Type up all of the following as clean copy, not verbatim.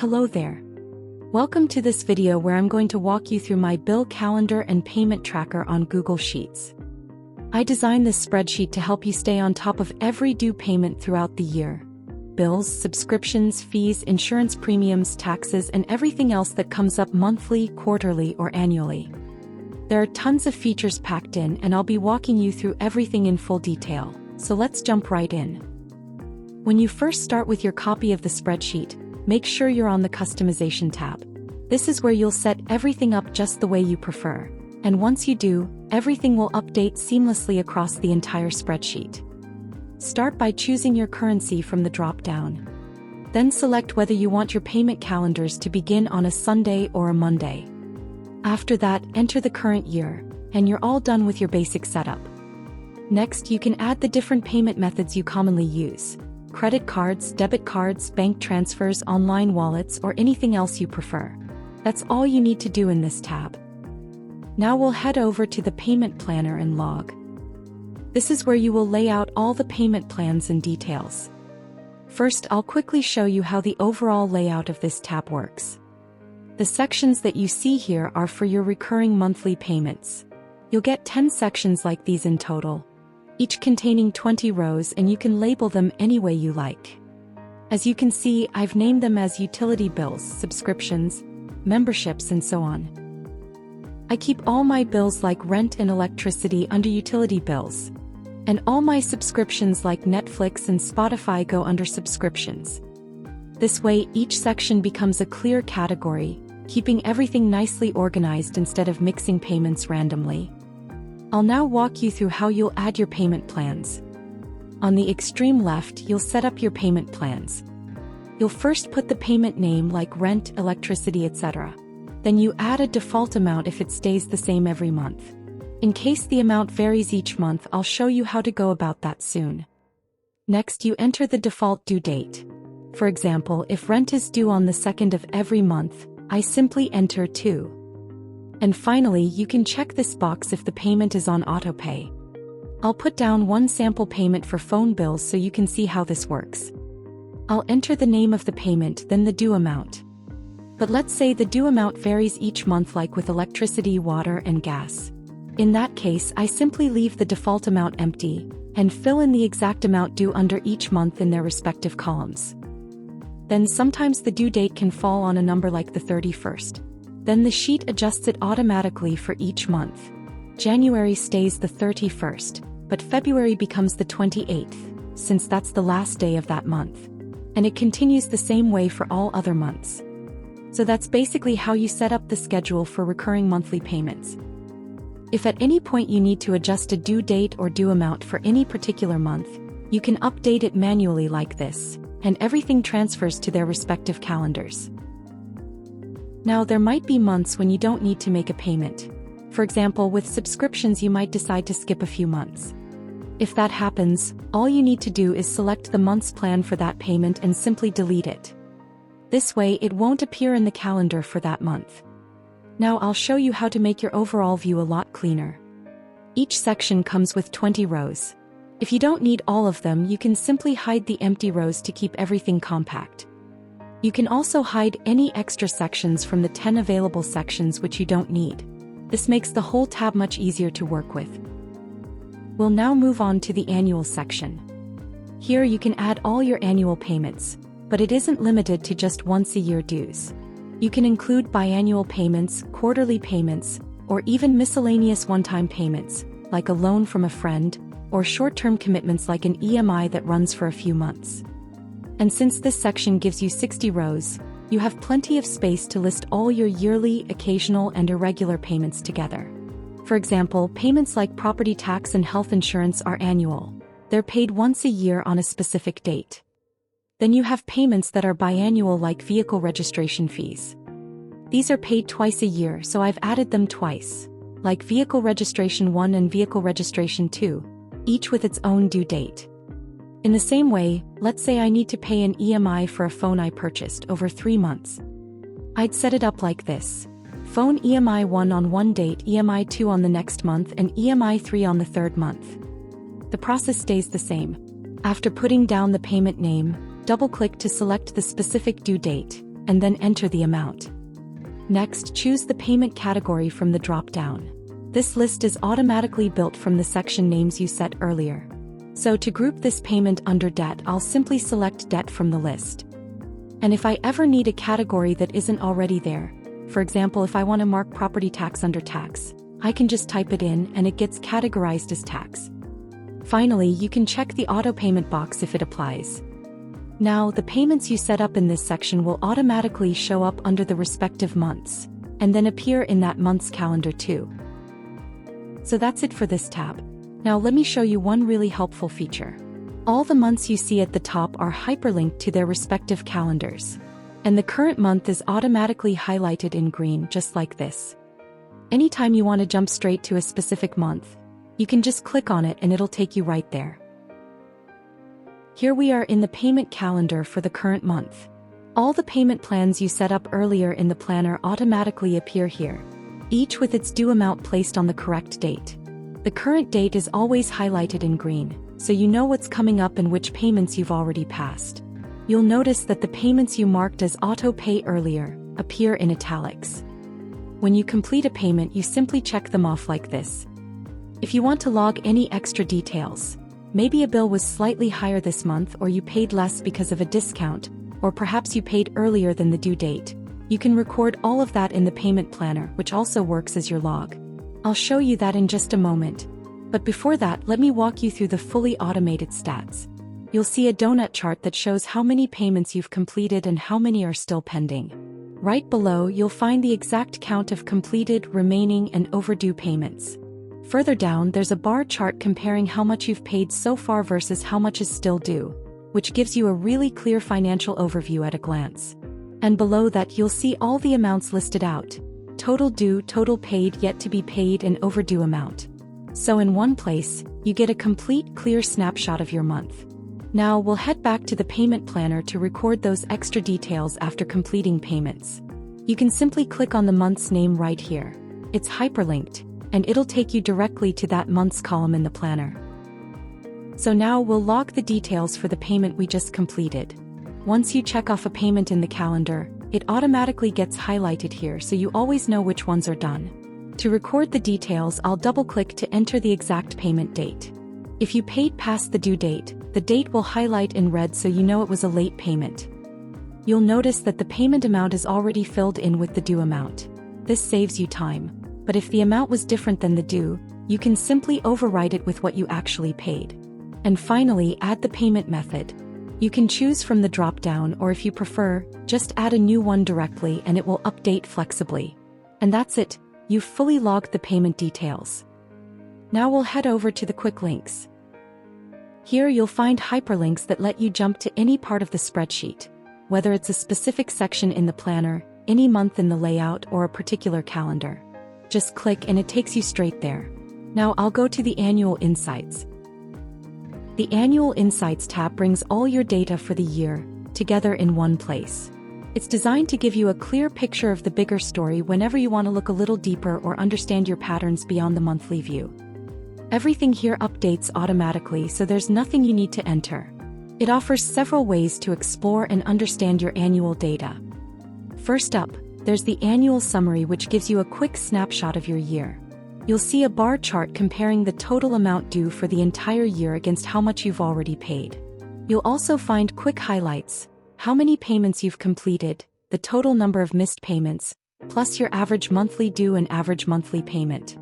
Hello there. Welcome to this video where I'm going to walk you through my bill calendar and payment tracker on Google Sheets. I designed this spreadsheet to help you stay on top of every due payment throughout the year. Bills, subscriptions, fees, insurance premiums, taxes, and everything else that comes up monthly, quarterly, or annually. There are tons of features packed in, and I'll be walking you through everything in full detail, so let's jump right in. When you first start with your copy of the spreadsheet, make sure you're on the Customization tab. This is where you'll set everything up just the way you prefer, and once you do, everything will update seamlessly across the entire spreadsheet. Start by choosing your currency from the drop-down. Then select whether you want your payment calendars to begin on a Sunday or a Monday. After that, enter the current year, and you're all done with your basic setup. Next, you can add the different payment methods you commonly use: credit cards, debit cards, bank transfers, online wallets, or anything else you prefer. That's all you need to do in this tab. Now we'll head over to the Payment Planner and Log. This is where you will lay out all the payment plans and details. First, I'll quickly show you how the overall layout of this tab works. The sections that you see here are for your recurring monthly payments. You'll get 10 sections like these in total, each containing 20 rows, and you can label them any way you like. As you can see, I've named them as utility bills, subscriptions, memberships, and so on. I keep all my bills like rent and electricity under utility bills, and all my subscriptions like Netflix and Spotify go under subscriptions. This way, each section becomes a clear category, keeping everything nicely organized instead of mixing payments randomly. I'll now walk you through how you'll add your payment plans. On the extreme left, you'll set up your payment plans. You'll first put the payment name like rent, electricity, etc. Then you add a default amount if it stays the same every month. In case the amount varies each month, I'll show you how to go about that soon. Next, you enter the default due date. For example, if rent is due on the 2nd of every month, I simply enter 2. And finally, you can check this box if the payment is on autopay. I'll put down one sample payment for phone bills so you can see how this works. I'll enter the name of the payment, then the due amount. But let's say the due amount varies each month, like with electricity, water, and gas. In that case, I simply leave the default amount empty and fill in the exact amount due under each month in their respective columns. Then sometimes the due date can fall on a number like the 31st. Then the sheet adjusts it automatically for each month. January stays the 31st, but February becomes the 28th, since that's the last day of that month. And it continues the same way for all other months. So that's basically how you set up the schedule for recurring monthly payments. If at any point you need to adjust a due date or due amount for any particular month, you can update it manually like this, and everything transfers to their respective calendars. Now, there might be months when you don't need to make a payment. For example, with subscriptions you might decide to skip a few months. If that happens, all you need to do is select the month's plan for that payment and simply delete it. This way, it won't appear in the calendar for that month. Now I'll show you how to make your overall view a lot cleaner. Each section comes with 20 rows. If you don't need all of them, you can simply hide the empty rows to keep everything compact. You can also hide any extra sections from the 10 available sections which you don't need. This makes the whole tab much easier to work with. We'll now move on to the annual section. Here you can add all your annual payments, but it isn't limited to just once-a-year dues. You can include biannual payments, quarterly payments, or even miscellaneous one-time payments, like a loan from a friend, or short-term commitments like an EMI that runs for a few months. And since this section gives you 60 rows, you have plenty of space to list all your yearly, occasional, and irregular payments together. For example, payments like property tax and health insurance are annual. They're paid once a year on a specific date. Then you have payments that are biannual, like vehicle registration fees. These are paid twice a year, so I've added them twice, like Vehicle Registration 1 and Vehicle Registration 2, each with its own due date. In the same way, let's say I need to pay an EMI for a phone I purchased over 3 months. I'd set it up like this: phone EMI 1 on one date, EMI 2 on the next month, and EMI 3 on the 3rd month. The process stays the same. After putting down the payment name, double-click to select the specific due date, and then enter the amount. Next, choose the payment category from the drop-down. This list is automatically built from the section names you set earlier. So to group this payment under debt, I'll simply select debt from the list. And if I ever need a category that isn't already there, for example if I want to mark property tax under tax, I can just type it in and it gets categorized as tax. Finally, you can check the auto payment box if it applies. Now, the payments you set up in this section will automatically show up under the respective months, and then appear in that month's calendar too. So that's it for this tab. Now let me show you one really helpful feature. All the months you see at the top are hyperlinked to their respective calendars. And the current month is automatically highlighted in green just like this. Anytime you want to jump straight to a specific month, you can just click on it and it'll take you right there. Here we are in the payment calendar for the current month. All the payment plans you set up earlier in the planner automatically appear here, each with its due amount placed on the correct date. The current date is always highlighted in green, so you know what's coming up and which payments you've already passed. You'll notice that the payments you marked as auto pay earlier appear in italics. When you complete a payment, you simply check them off like this. If you want to log any extra details, maybe a bill was slightly higher this month, or you paid less because of a discount, or perhaps you paid earlier than the due date, you can record all of that in the payment planner, which also works as your log. I'll show you that in just a moment. But before that, let me walk you through the fully automated stats. You'll see a donut chart that shows how many payments you've completed and how many are still pending. Right below, you'll find the exact count of completed, remaining, and overdue payments. Further down, there's a bar chart comparing how much you've paid so far versus how much is still due, which gives you a really clear financial overview at a glance. And below that, you'll see all the amounts listed out: total due, total paid, yet to be paid, and overdue amount. So in one place, you get a complete, clear snapshot of your month. Now we'll head back to the payment planner to record those extra details after completing payments. You can simply click on the month's name right here. It's hyperlinked, and it'll take you directly to that month's column in the planner. So now we'll log the details for the payment we just completed. Once you check off a payment in the calendar, it automatically gets highlighted here so you always know which ones are done. To record the details, I'll double-click to enter the exact payment date. If you paid past the due date, the date will highlight in red so you know it was a late payment. You'll notice that the payment amount is already filled in with the due amount. This saves you time. But if the amount was different than the due, you can simply overwrite it with what you actually paid. And finally, add the payment method. You can choose from the drop-down, or if you prefer, just add a new one directly and it will update flexibly. And that's it, you've fully logged the payment details. Now we'll head over to the quick links. Here you'll find hyperlinks that let you jump to any part of the spreadsheet, whether it's a specific section in the planner, any month in the layout, or a particular calendar. Just click and it takes you straight there. Now I'll go to the Annual Insights. The Annual Insights tab brings all your data for the year together in one place. It's designed to give you a clear picture of the bigger story whenever you want to look a little deeper or understand your patterns beyond the monthly view. Everything here updates automatically, so there's nothing you need to enter. It offers several ways to explore and understand your annual data. First up, there's the Annual Summary, which gives you a quick snapshot of your year. You'll see a bar chart comparing the total amount due for the entire year against how much you've already paid. You'll also find quick highlights, how many payments you've completed, the total number of missed payments, plus your average monthly due and average monthly payment.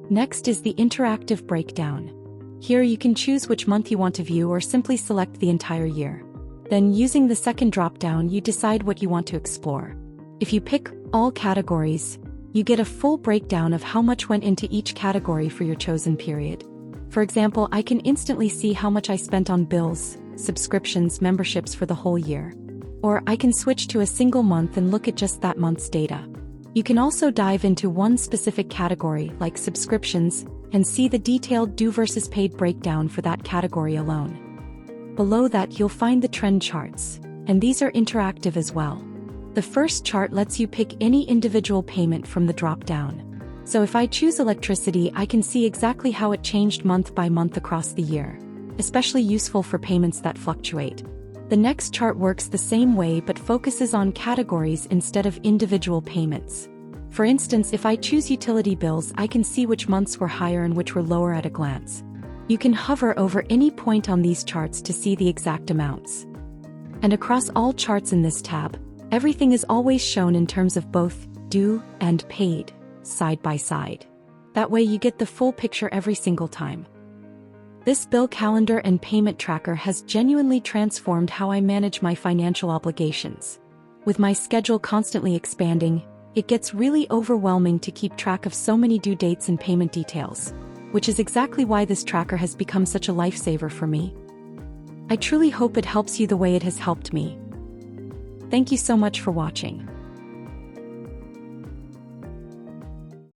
Next is the interactive breakdown. Here you can choose which month you want to view or simply select the entire year. Then using the second drop-down, you decide what you want to explore. If you pick all categories, you get a full breakdown of how much went into each category for your chosen period. For example, I can instantly see how much I spent on bills, subscriptions, memberships for the whole year. Or I can switch to a single month and look at just that month's data. You can also dive into one specific category, like subscriptions, and see the detailed due versus paid breakdown for that category alone. Below that, you'll find the trend charts, and these are interactive as well. The first chart lets you pick any individual payment from the drop-down. So if I choose electricity, I can see exactly how it changed month by month across the year, especially useful for payments that fluctuate. The next chart works the same way but focuses on categories instead of individual payments. For instance, if I choose utility bills, I can see which months were higher and which were lower at a glance. You can hover over any point on these charts to see the exact amounts. And across all charts in this tab, everything is always shown in terms of both due and paid, side by side. That way you get the full picture every single time. This bill calendar and payment tracker has genuinely transformed how I manage my financial obligations. With my schedule constantly expanding, it gets really overwhelming to keep track of so many due dates and payment details, which is exactly why this tracker has become such a lifesaver for me. I truly hope it helps you the way it has helped me. Thank you so much for watching.